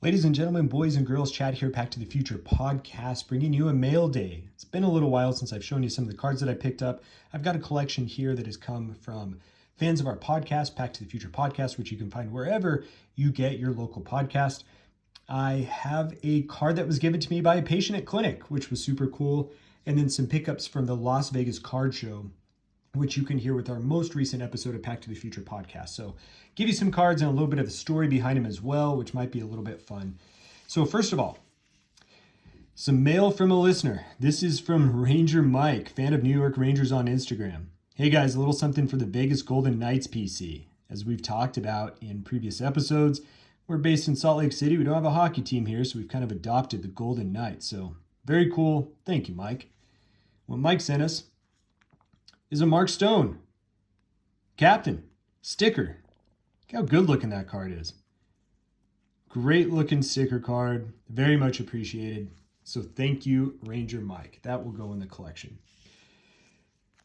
Ladies and gentlemen, boys and girls, Chad here, Back to the Future podcast, bringing you a mail day. It's been a little while since I've shown you some of the cards that I picked up. I've got a collection here that has come from fans of our podcast, Back to the Future podcast, which you can find wherever you get your local podcast. I have a card that was given to me by a patient at clinic, which was super cool, and then some pickups from the Las Vegas card show, which you can hear with our most recent episode of Back to the Future podcast. So give you some cards and a little bit of the story behind them as well, which might be a little bit fun. So first of all, some mail from a listener. This is from Ranger Mike, fan of New York Rangers on Instagram. Hey guys, a little something for the Vegas Golden Knights PC. As we've talked about in previous episodes, we're based in Salt Lake City. We don't have a hockey team here, so we've kind of adopted the Golden Knights. So very cool. Thank you, Mike. What Mike sent us is a Mark Stone captain sticker. Look how good looking that card is. Great looking sticker card. Very much appreciated. So thank you, Ranger Mike. That will go in the collection.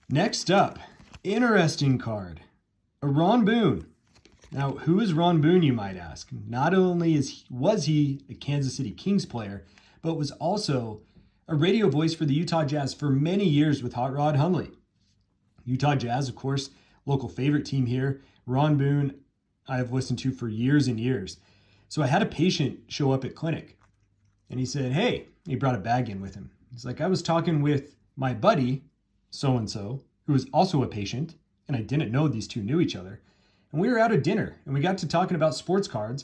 Next up, interesting card. A Ron Boone. Now, who is Ron Boone, you might ask? Not only was he a Kansas City Kings player, but was also a radio voice for the Utah Jazz for many years with Hot Rod Hundley. Utah Jazz, of course, local favorite team here. Ron Boone, I have listened to for years and years. So I had a patient show up at clinic, and he said, hey, he brought a bag in with him. He's like, I was talking with my buddy, so-and-so, who was also a patient, and I didn't know these two knew each other. And we were out at dinner, and we got to talking about sports cards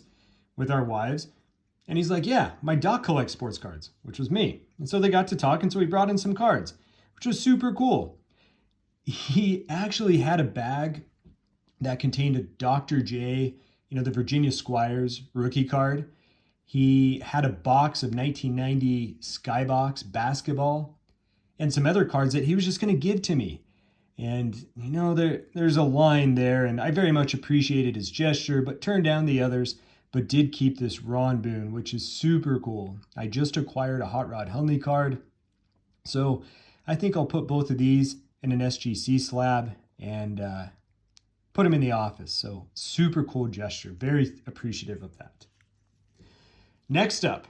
with our wives. And he's like, yeah, my doc collects sports cards, which was me. And so they got to talk, and so he brought in some cards, which was super cool. He actually had a bag that contained a Dr. J, the Virginia Squires rookie card. He had a box of 1990 Skybox basketball and some other cards that he was just going to give to me. And, there's a line there, and I very much appreciated his gesture, but turned down the others, but did keep this Ron Boone, which is super cool. I just acquired a Hot Rod Hundley card, so I think I'll put both of these in an SGC slab and put them in the office. So super cool gesture. Very appreciative of that. Next up,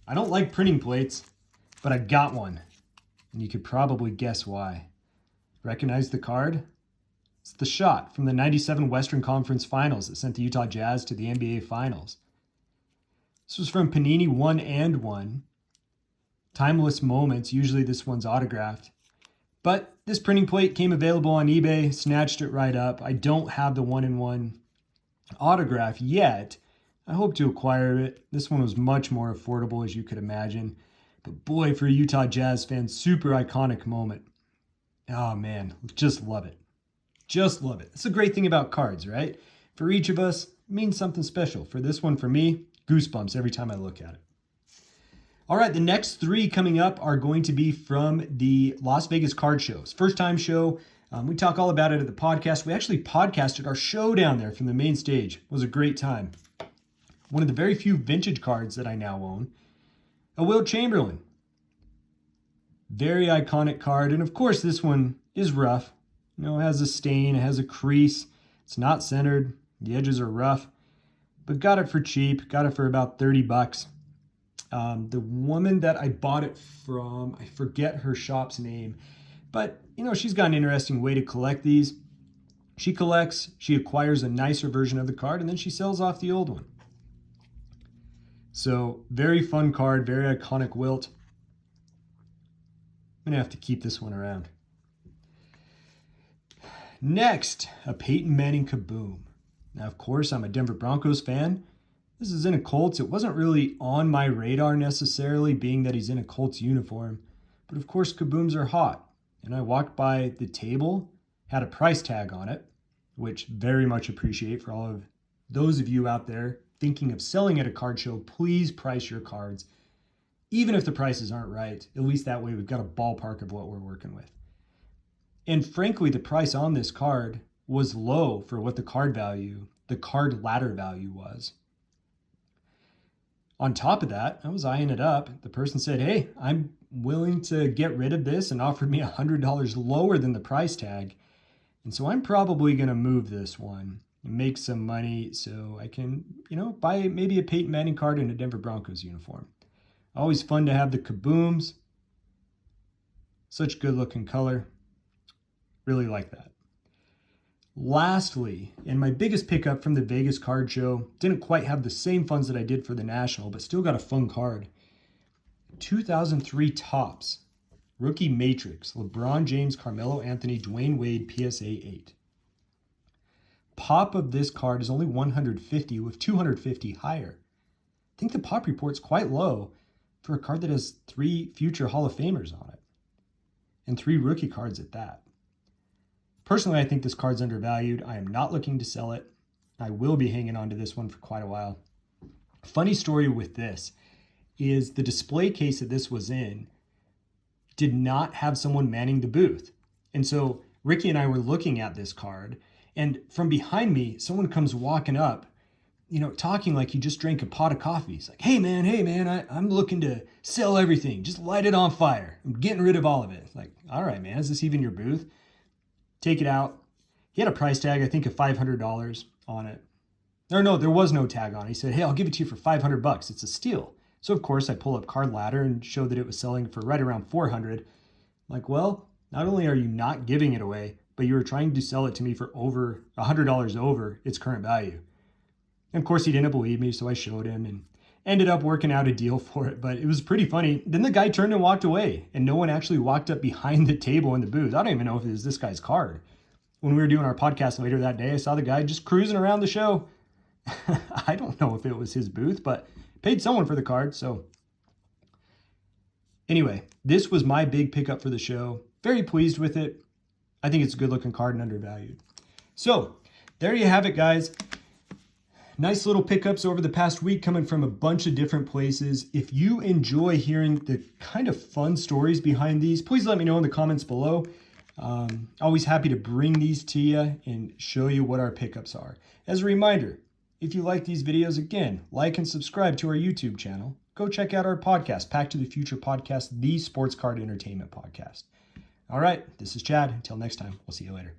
I don't like printing plates, but I got one. And you could probably guess why. Recognize the card? It's the shot from the 97 Western Conference Finals that sent the Utah Jazz to the NBA Finals. This was from Panini 1 and 1. Timeless moments. Usually this one's autographed. But this printing plate came available on eBay, snatched it right up. I don't have the 1-in-1 autograph yet. I hope to acquire it. This one was much more affordable, as you could imagine. But boy, for a Utah Jazz fan, super iconic moment. Oh man, just love it. Just love it. It's a great thing about cards, right? For each of us, it means something special. For this one, for me, goosebumps every time I look at it. All right, the next three coming up are going to be from the Las Vegas card shows. First time show. We talk all about it at the podcast. We actually podcasted our show down there from the main stage. It was a great time. One of the very few vintage cards that I now own. A Wilt Chamberlain. Very iconic card. And of course, this one is rough. It has a stain. It has a crease. It's not centered. The edges are rough. But got it for cheap. Got it for about $30. The woman that I bought it from, I forget her shop's name, but she's got an interesting way to collect these. She collects, she acquires a nicer version of the card, and then she sells off the old one. So very fun card, very iconic Wilt. I'm gonna have to keep this one around. Next, a Peyton Kaboom. Now, of course, I'm a Denver Broncos fan. This is in a Colts. It wasn't really on my radar necessarily, being that he's in a Colts uniform. But of course, Kabooms are hot. And I walked by the table, had a price tag on it, which very much appreciate for all of those of you out there thinking of selling at a card show. Please price your cards, even if the prices aren't right. At least that way we've got a ballpark of what we're working with. And frankly, the price on this card was low for what the card ladder value was. On top of that, I was eyeing it up. The person said, hey, I'm willing to get rid of this, and offered me $100 lower than the price tag. And so I'm probably going to move this one. and make some money so I can, buy maybe a Peyton Manning card and a Denver Broncos uniform. Always fun to have the Kabooms. Such good looking color. Really like that. Lastly, and my biggest pickup from the Vegas card show, didn't quite have the same funds that I did for the National, but still got a fun card. 2003 Topps Rookie Matrix, LeBron James, Carmelo Anthony, Dwayne Wade, PSA 8. Pop of this card is only 150 with 250 higher. I think the pop report's quite low for a card that has 3 future Hall of Famers on it. And 3 rookie cards at that. Personally, I think this card's undervalued. I am not looking to sell it. I will be hanging on to this one for quite a while. Funny story with this is the display case that this was in did not have someone manning the booth. And so Ricky and I were looking at this card, and from behind me, someone comes walking up, talking like he just drank a pot of coffee. He's like, hey man, I'm looking to sell everything. Just light it on fire. I'm getting rid of all of it. It's like, all right, man, is this even your booth? Take it out. He had a price tag, I think, of $500 on it. Or no, there was no tag on it. He said, hey, I'll give it to you for $500. It's a steal. So, of course, I pull up Card Ladder and show that it was selling for right around $400. Like, well, not only are you not giving it away, but you were trying to sell it to me for over $100 over its current value. And, of course, he didn't believe me, so I showed him and ended up working out a deal for it. But it was pretty funny. Then the guy turned and walked away, and no one actually walked up behind the table in the booth. I don't even know if it was this guy's card. When we were doing our podcast later that day, I saw the guy just cruising around the show. I don't know if it was his booth, but paid someone for the card. So anyway, this was my big pickup for the show. Very pleased with it. I think it's a good looking card and undervalued. So there you have it, guys. Nice little pickups over the past week coming from a bunch of different places. If you enjoy hearing the kind of fun stories behind these, please let me know in the comments below. Always happy to bring these to you and show you what our pickups are. As a reminder, if you like these videos, again, like and subscribe to our YouTube channel. Go check out our podcast, Pack to the Future Podcast, the Sports Card Entertainment Podcast. All right, this is Chad. Until next time, we'll see you later.